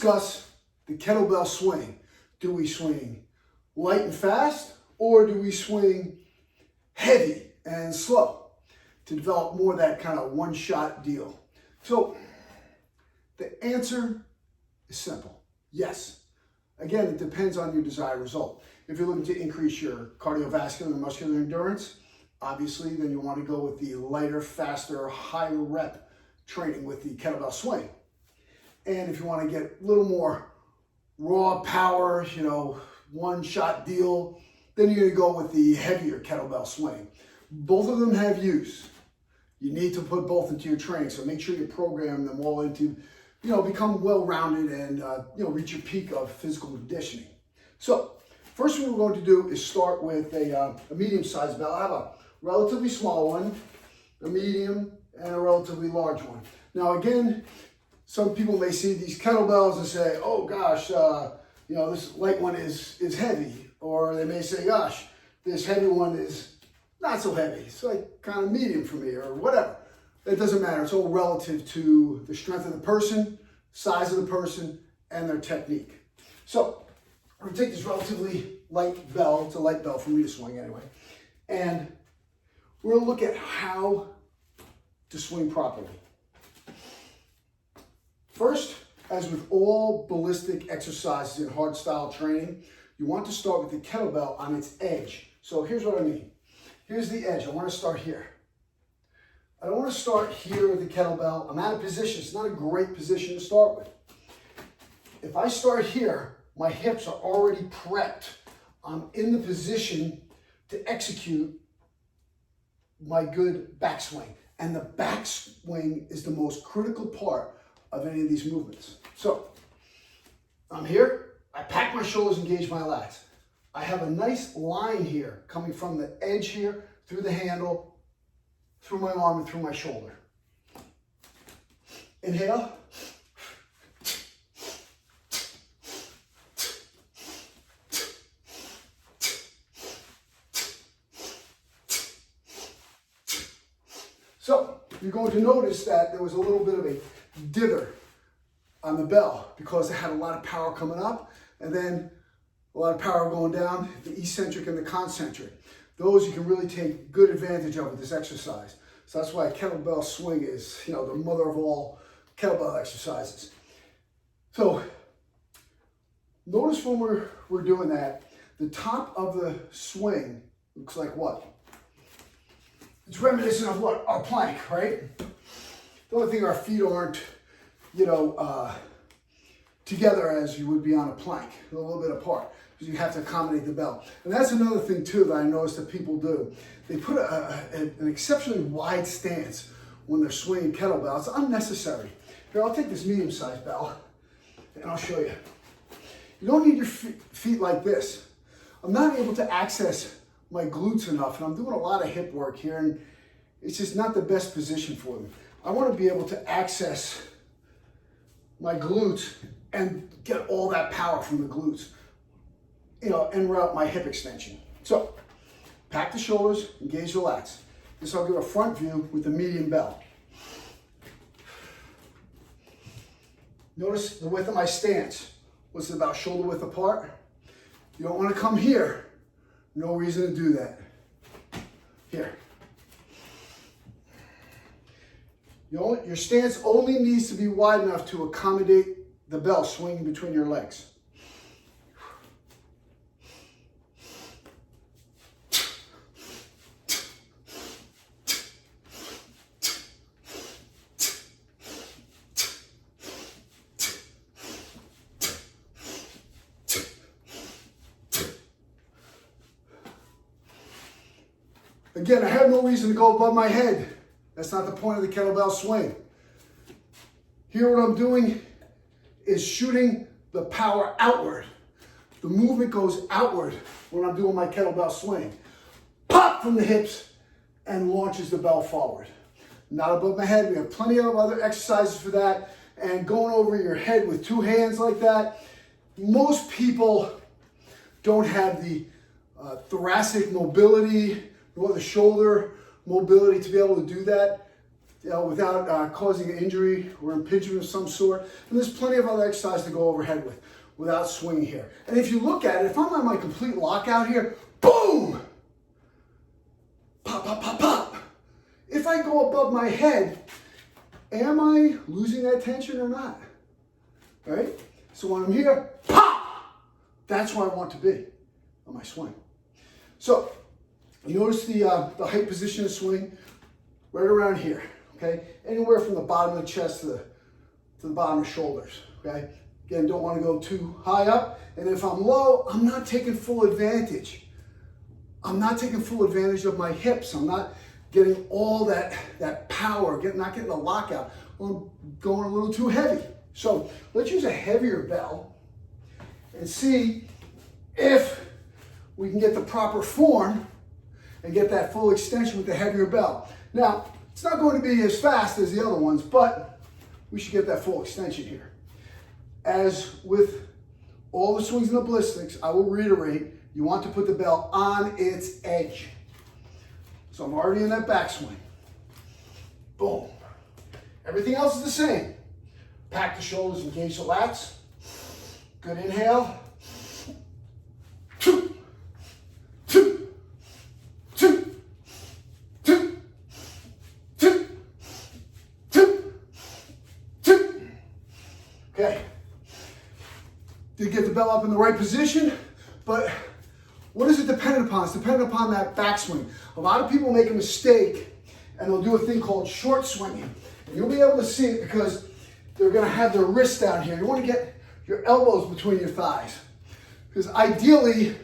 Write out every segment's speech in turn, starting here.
discuss the kettlebell swing. Do we swing light and fast, or do we swing heavy and slow to develop more of that kind of one-shot deal? So the answer is simple. Yes. Again, it depends on your desired result. If you're looking to increase your cardiovascular and muscular endurance, obviously, then you want to go with the lighter, faster, higher rep training with the kettlebell swing. And if you want to get a little more raw power, one-shot deal, then you're going to go with the heavier kettlebell swing. Both of them have use. You need to put both into your training, so make sure you program them all into, become well-rounded and, reach your peak of physical conditioning. So, first thing we're going to do is start with a medium-sized bell. I have a relatively small one, a medium, and a relatively large one. Now, again, some people may see these kettlebells and say, oh gosh, this light one is heavy. Or they may say, gosh, this heavy one is not so heavy. It's like kind of medium for me or whatever. It doesn't matter. It's all relative to the strength of the person, size of the person, and their technique. So I'm going to take this relatively light bell. It's a light bell for me to swing anyway. And we're going to look at how to swing properly. First, as with all ballistic exercises in hard style training, you want to start with the kettlebell on its edge. So here's what I mean. Here's the edge. I want to start here. I don't want to start here with the kettlebell. I'm out of position. It's not a great position to start with. If I start here, my hips are already prepped. I'm in the position to execute my good backswing. And the backswing is the most critical part of any of these movements. So I'm here. I pack my shoulders, engage my lats. I have a nice line here coming from the edge here, through the handle, through my arm, and through my shoulder. Inhale. So you're going to notice that there was a little bit of a dither on the bell because it had a lot of power coming up and then a lot of power going down, the eccentric and the concentric. Those you can really take good advantage of with this exercise. So that's why a kettlebell swing is, the mother of all kettlebell exercises. So notice when we're doing that, the top of the swing looks like what? It's reminiscent of what? Our plank, right? The only thing, our feet aren't, together as you would be on a plank, a little bit apart, because you have to accommodate the bell. And that's another thing too that I noticed that people do. They put an exceptionally wide stance when they're swinging kettlebell. It's unnecessary. Here, I'll take this medium-sized bell and I'll show you. You don't need your feet like this. I'm not able to access my glutes enough, and I'm doing a lot of hip work here, and it's just not the best position for them. I want to be able to access my glutes and get all that power from the glutes, en route my hip extension. So, pack the shoulders, engage the lats. This I'll give a front view with the medium bell. Notice the width of my stance. What's it about shoulder width apart? You don't want to come here. No reason to do that. Here. Your stance only needs to be wide enough to accommodate the bell swinging between your legs. Again, I have no reason to go above my head. That's not the point of the kettlebell swing. Here what I'm doing is shooting the power outward. The movement goes outward when I'm doing my kettlebell swing. Pop from the hips and launches the bell forward. Not above my head. We have plenty of other exercises for that. And going over your head with two hands like that, most people don't have the thoracic mobility or the shoulder mobility to be able to do that. without causing an injury or impingement of some sort. And there's plenty of other exercise to go overhead with without swinging here. And if you look at it, if I'm on my complete lockout here, boom! Pop, pop, pop, pop. If I go above my head, am I losing that tension or not? Right? So when I'm here, pop! That's where I want to be on my swing. So you notice the height position of swing right around here, okay? Anywhere from the bottom of the chest to the bottom of the shoulders, okay? Again, don't want to go too high up. And if I'm low, I'm not taking full advantage. I'm not taking full advantage of my hips. I'm not getting all that power, not getting the lockout. I'm going a little too heavy. So let's use a heavier bell and see if we can get the proper form and get that full extension with the heavier bell. Now, it's not going to be as fast as the other ones, but we should get that full extension here. As with all the swings in the ballistics, I will reiterate, you want to put the bell on its edge. So I'm already in that backswing. Boom. Everything else is the same. Pack the shoulders, engage the lats. Good inhale. Two, two, two, two, two, two, two. Okay. Did get the bell up in the right position, but what is it dependent upon? It's dependent upon that backswing. A lot of people make a mistake and they'll do a thing called short swinging. And you'll be able to see it because they're gonna have their wrists down here. You wanna get your elbows between your thighs. Because ideally,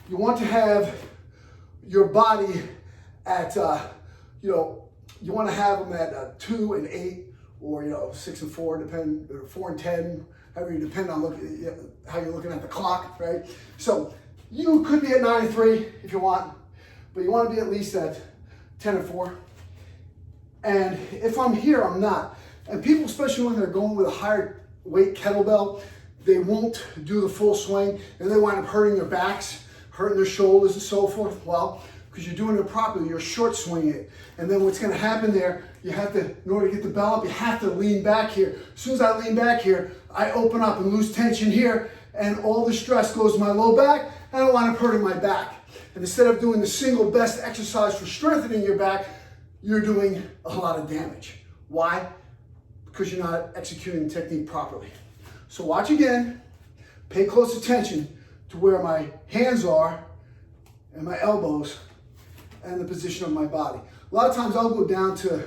you want to have your body at, you wanna have them at 2 and 8 or 6 and 4, or 4 and 10, however you depend on how you're looking at the clock, right? So you could be at 9 and 3 if you want, but you want to be at least at 10 and 4. And if I'm here, I'm not. And people, especially when they're going with a higher weight kettlebell, they won't do the full swing and they wind up hurting their backs, hurting their shoulders and so forth. Well, because you're doing it properly, you're short swinging it. And then what's going to happen there, you have to, in order to get the bell up, you have to lean back here. As soon as I lean back here, I open up and lose tension here, and all the stress goes to my low back, and I wind up hurting my back. And instead of doing the single best exercise for strengthening your back, you're doing a lot of damage. Why? Because you're not executing the technique properly. So watch again, pay close attention to where my hands are and my elbows and the position of my body. A lot of times I'll go down to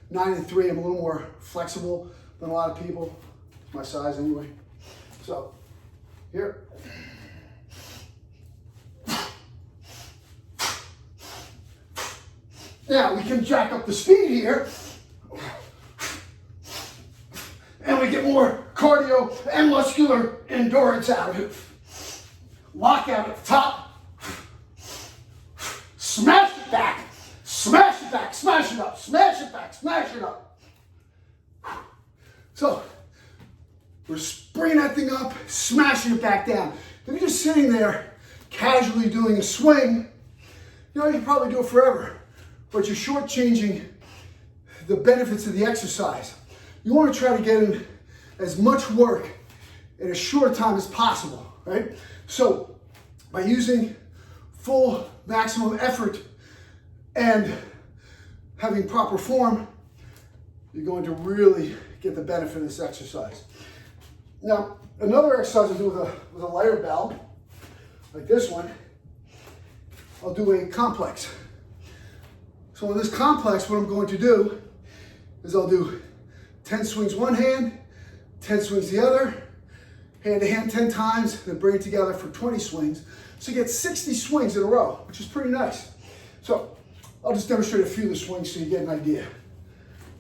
9 and 3. I'm a little more flexible than a lot of people, my size anyway. So here. Now we can jack up the speed here and we get more cardio and muscular endurance out of it. Lockout at the top. Smash it back. Smash it back. Smash it up. Smash it back. Smash it up. So we're bringing that thing up, smashing it back down. If you're just sitting there casually doing a swing, you can probably do it forever. But you're shortchanging the benefits of the exercise. You want to try to get in as much work in as short a time as possible, right? So by using full maximum effort and having proper form, you're going to really get the benefit of this exercise. Now, another exercise I'll do with a lighter bell, like this one, I'll do a complex. So in this complex, what I'm going to do is I'll do 10 swings one hand, 10 swings the other, hand to hand 10 times, then bring it together for 20 swings. So you get 60 swings in a row, which is pretty nice. So I'll just demonstrate a few of the swings so you get an idea.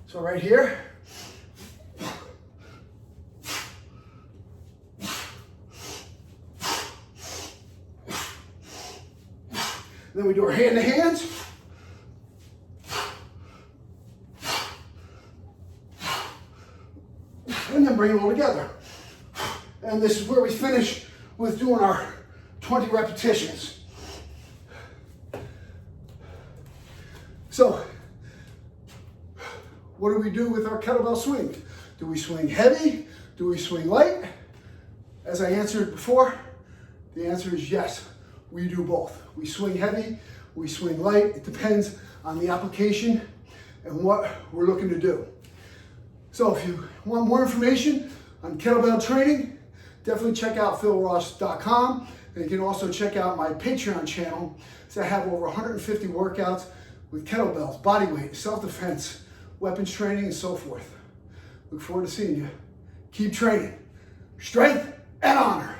So right here. Then we do our hand to hands. And then bring it all together. And this is where we finish with doing our 20 repetitions. So what do we do with our kettlebell swing? Do we swing heavy? Do we swing light? As I answered before, the answer is yes, we do both. We swing heavy, we swing light. It depends on the application and what we're looking to do. So if you want more information on kettlebell training, definitely check out philross.com. And you can also check out my Patreon channel. So I have over 150 workouts with kettlebells, body weight, self-defense, weapons training, and so forth. Look forward to seeing you. Keep training. Strength and honor.